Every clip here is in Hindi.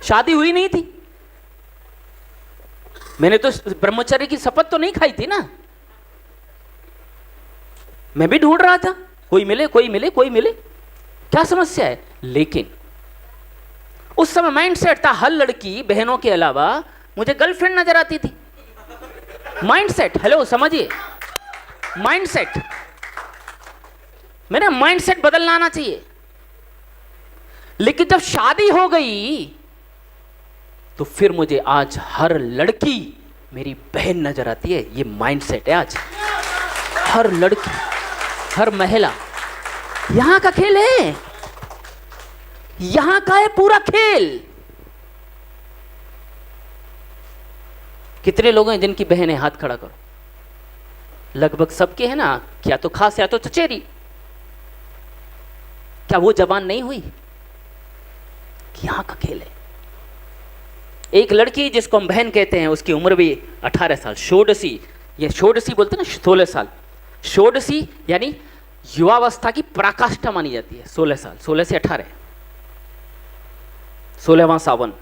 शादी हुई नहीं थी, मैंने तो ब्रह्मचर्य की शपथ तो नहीं खाई थी ना। मैं भी ढूंढ रहा था, कोई मिले कोई मिले कोई मिले, क्या समस्या है। लेकिन उस समय माइंडसेट था, हर लड़की बहनों के अलावा मुझे गर्लफ्रेंड नजर आती थी। माइंडसेट, हेलो समझिए, माइंडसेट। मेरा माइंडसेट बदलना आना चाहिए। लेकिन जब शादी हो गई तो फिर मुझे आज हर लड़की मेरी बहन नजर आती है। ये माइंडसेट है आज। हर लड़की, हर महिला, यहां का खेल है, यहां का है पूरा खेल। कितने लोग हैं जिनकी बहन है, हाथ खड़ा करो। लगभग सबके है ना, क्या तो खास या तो चचेरी। क्या वो जवान नहीं हुई? यहां का खेल है। एक लड़की जिसको हम बहन कहते हैं, उसकी उम्र भी 18 साल, षोडशी, ये षोडशी बोलते हैं ना, 16 साल। षोडशी यानी युवावस्था की पराकाष्ठा मानी जाती है। 16 साल, 16 से 18, 16वां सावन।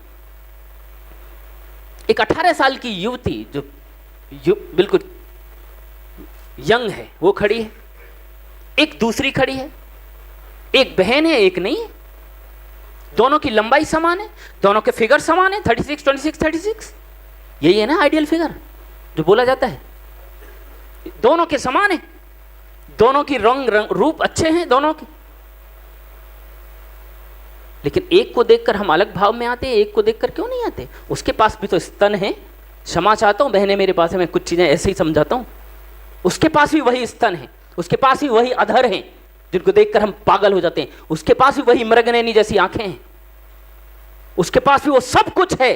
एक 18 साल की युवती जो बिल्कुल यंग है, वो खड़ी है। एक दूसरी खड़ी है, एक बहन है एक नहीं है। दोनों की लंबाई समान है, दोनों के फिगर समान है, 36, 26, 36। यही है ना आइडियल फिगर जो बोला जाता है। दोनों के समान है, दोनों की रंग रूप अच्छे हैं दोनों के। लेकिन एक को देखकर हम अलग भाव में आते हैं, एक को देखकर क्यों नहीं आते? उसके पास भी तो स्तन है। क्षमा चाहता हूं बहने, मेरे पास है, मैं कुछ चीजें ऐसे ही समझाता हूं। उसके पास भी वही स्तन है, उसके पास भी वही अधर हैं जिनको देखकर हम पागल हो जाते हैं। उसके पास भी वही मृगनयनी जैसी आंखें हैं, उसके पास भी वो सब कुछ है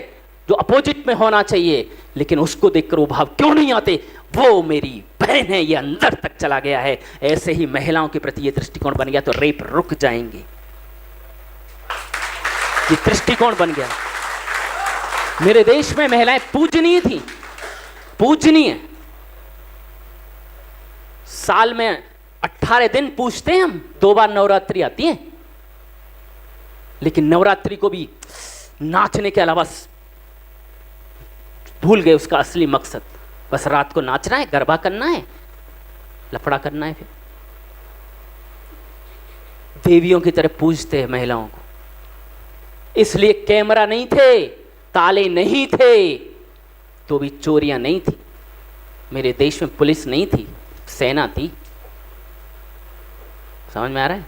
जो अपोजिट में होना चाहिए। लेकिन उसको देखकर वो भाव क्यों नहीं आते? वो मेरी बहन है, ये अंदर तक चला गया है। ऐसे ही महिलाओं के प्रति ये दृष्टिकोण बन गया तो रेप रुक जाएंगे। ये दृष्टिकोण बन गया। मेरे देश में महिलाएं पूजनीय थी, पूजनीय। साल में 18 दिन पूछते हैं हम, 2 बार नवरात्रि आती है। लेकिन नवरात्रि को भी नाचने के अलावा भूल गए उसका असली मकसद। बस रात को नाचना है, गरबा करना है, लफड़ा करना है। फिर देवियों की तरह पूजते हैं महिलाओं को। इसलिए कैमरा नहीं थे, ताले नहीं थे, तो भी चोरियां नहीं थी। मेरे देश में पुलिस नहीं थी, सेना थी। समझ में आ रहा है?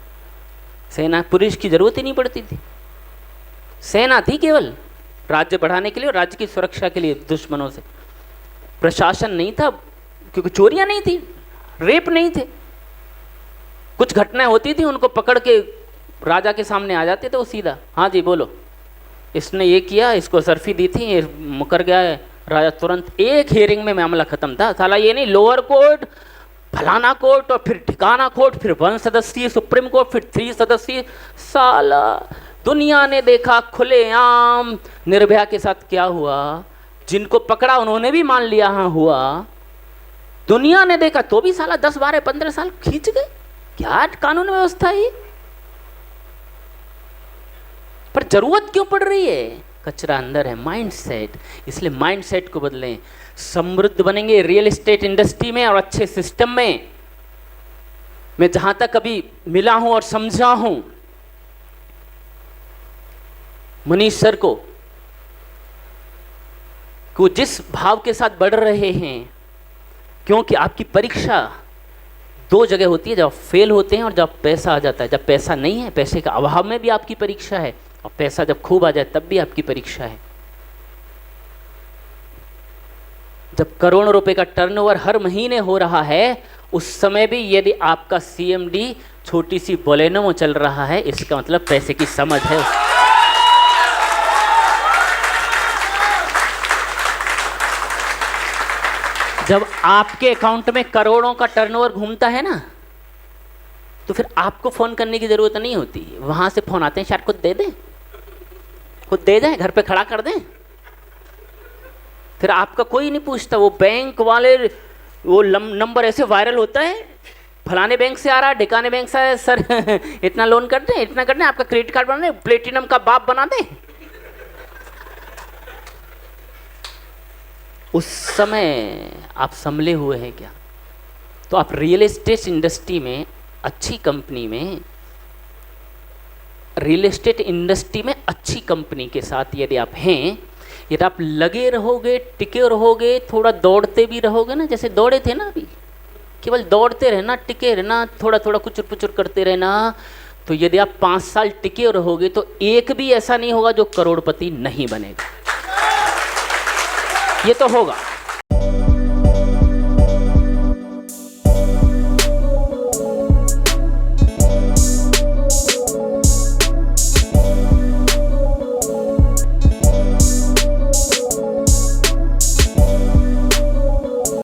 सेना, पुलिस की जरूरत ही नहीं पड़ती थी। सेना थी केवल राज्य बढ़ाने के लिए और राज्य की सुरक्षा के लिए दुश्मनों से। प्रशासन नहीं था क्योंकि चोरियां नहीं थी, रेप नहीं थे। कुछ घटनाएं होती थी, उनको पकड़ के राजा के सामने आ जाते थे वो सीधा, हाँ जी बोलो, इसने ये किया, इसको सर्फी दी थी, ये मुकर गया है। राजा तुरंत एक हियरिंग में मामला खत्म था। साला ये नहीं लोअर कोर्ट, फलाना कोर्ट, और फिर ठिकाना कोर्ट, फिर 1 सदस्यीय सुप्रीम कोर्ट, फिर 3 सदस्यीय। साला दुनिया ने देखा खुलेआम निर्भया के साथ क्या हुआ। जिनको पकड़ा उन्होंने भी मान लिया हाँ हुआ। दुनिया ने देखा तो भी साला 10, 12, 15 साल खींच गए। क्या कानून व्यवस्था है? पर जरूरत क्यों पड़ रही है? कचरा अंदर है, माइंडसेट। इसलिए माइंडसेट को बदलें। समृद्ध बनेंगे रियल एस्टेट इंडस्ट्री में और अच्छे सिस्टम में। मैं जहां तक अभी मिला हूं और समझा हूं मनीष सर को, कि वो जिस भाव के साथ बढ़ रहे हैं, क्योंकि आपकी परीक्षा 2 जगह होती है, जब फेल होते हैं और जब पैसा आ जाता है। जब पैसा नहीं है, पैसे का अभाव में भी आपकी परीक्षा है, और पैसा जब खूब आ जाए तब भी आपकी परीक्षा है। जब करोड़ों रुपए का टर्नओवर हर महीने हो रहा है, उस समय भी यदि आपका सीएमडी छोटी सी बोलेनो में चल रहा है, इसका मतलब पैसे की समझ है। जब आपके अकाउंट में करोड़ों का टर्नओवर घूमता है ना, तो फिर आपको फोन करने की जरूरत नहीं होती। वहां से फोन आते हैं, शायद खुद दे दें, खुद दे जाए, घर पे खड़ा कर दें। फिर आपका कोई नहीं पूछता। वो बैंक वाले, वो नंबर ऐसे वायरल होता है, फलाने बैंक से आ रहा है, ढिकाने बैंक से है, सर इतना लोन कर दें, इतना कर दें, आपका क्रेडिट कार्ड बना दें, प्लेटिनम का बाप बना दें। उस समय आप संभले हुए हैं क्या? तो आप रियल एस्टेट इंडस्ट्री में, अच्छी कंपनी में, रियल एस्टेट इंडस्ट्री में अच्छी कंपनी के साथ यदि आप हैं, यदि आप लगे रहोगे, टिके रहोगे, थोड़ा दौड़ते भी रहोगे ना, जैसे दौड़े थे ना अभी, केवल दौड़ते रहना, टिके रहना, थोड़ा थोड़ा कुचुर पुचुर करते रहना, तो यदि आप 5 साल टिके रहोगे तो एक भी ऐसा नहीं होगा जो करोड़पति नहीं बनेगा। ये तो होगा।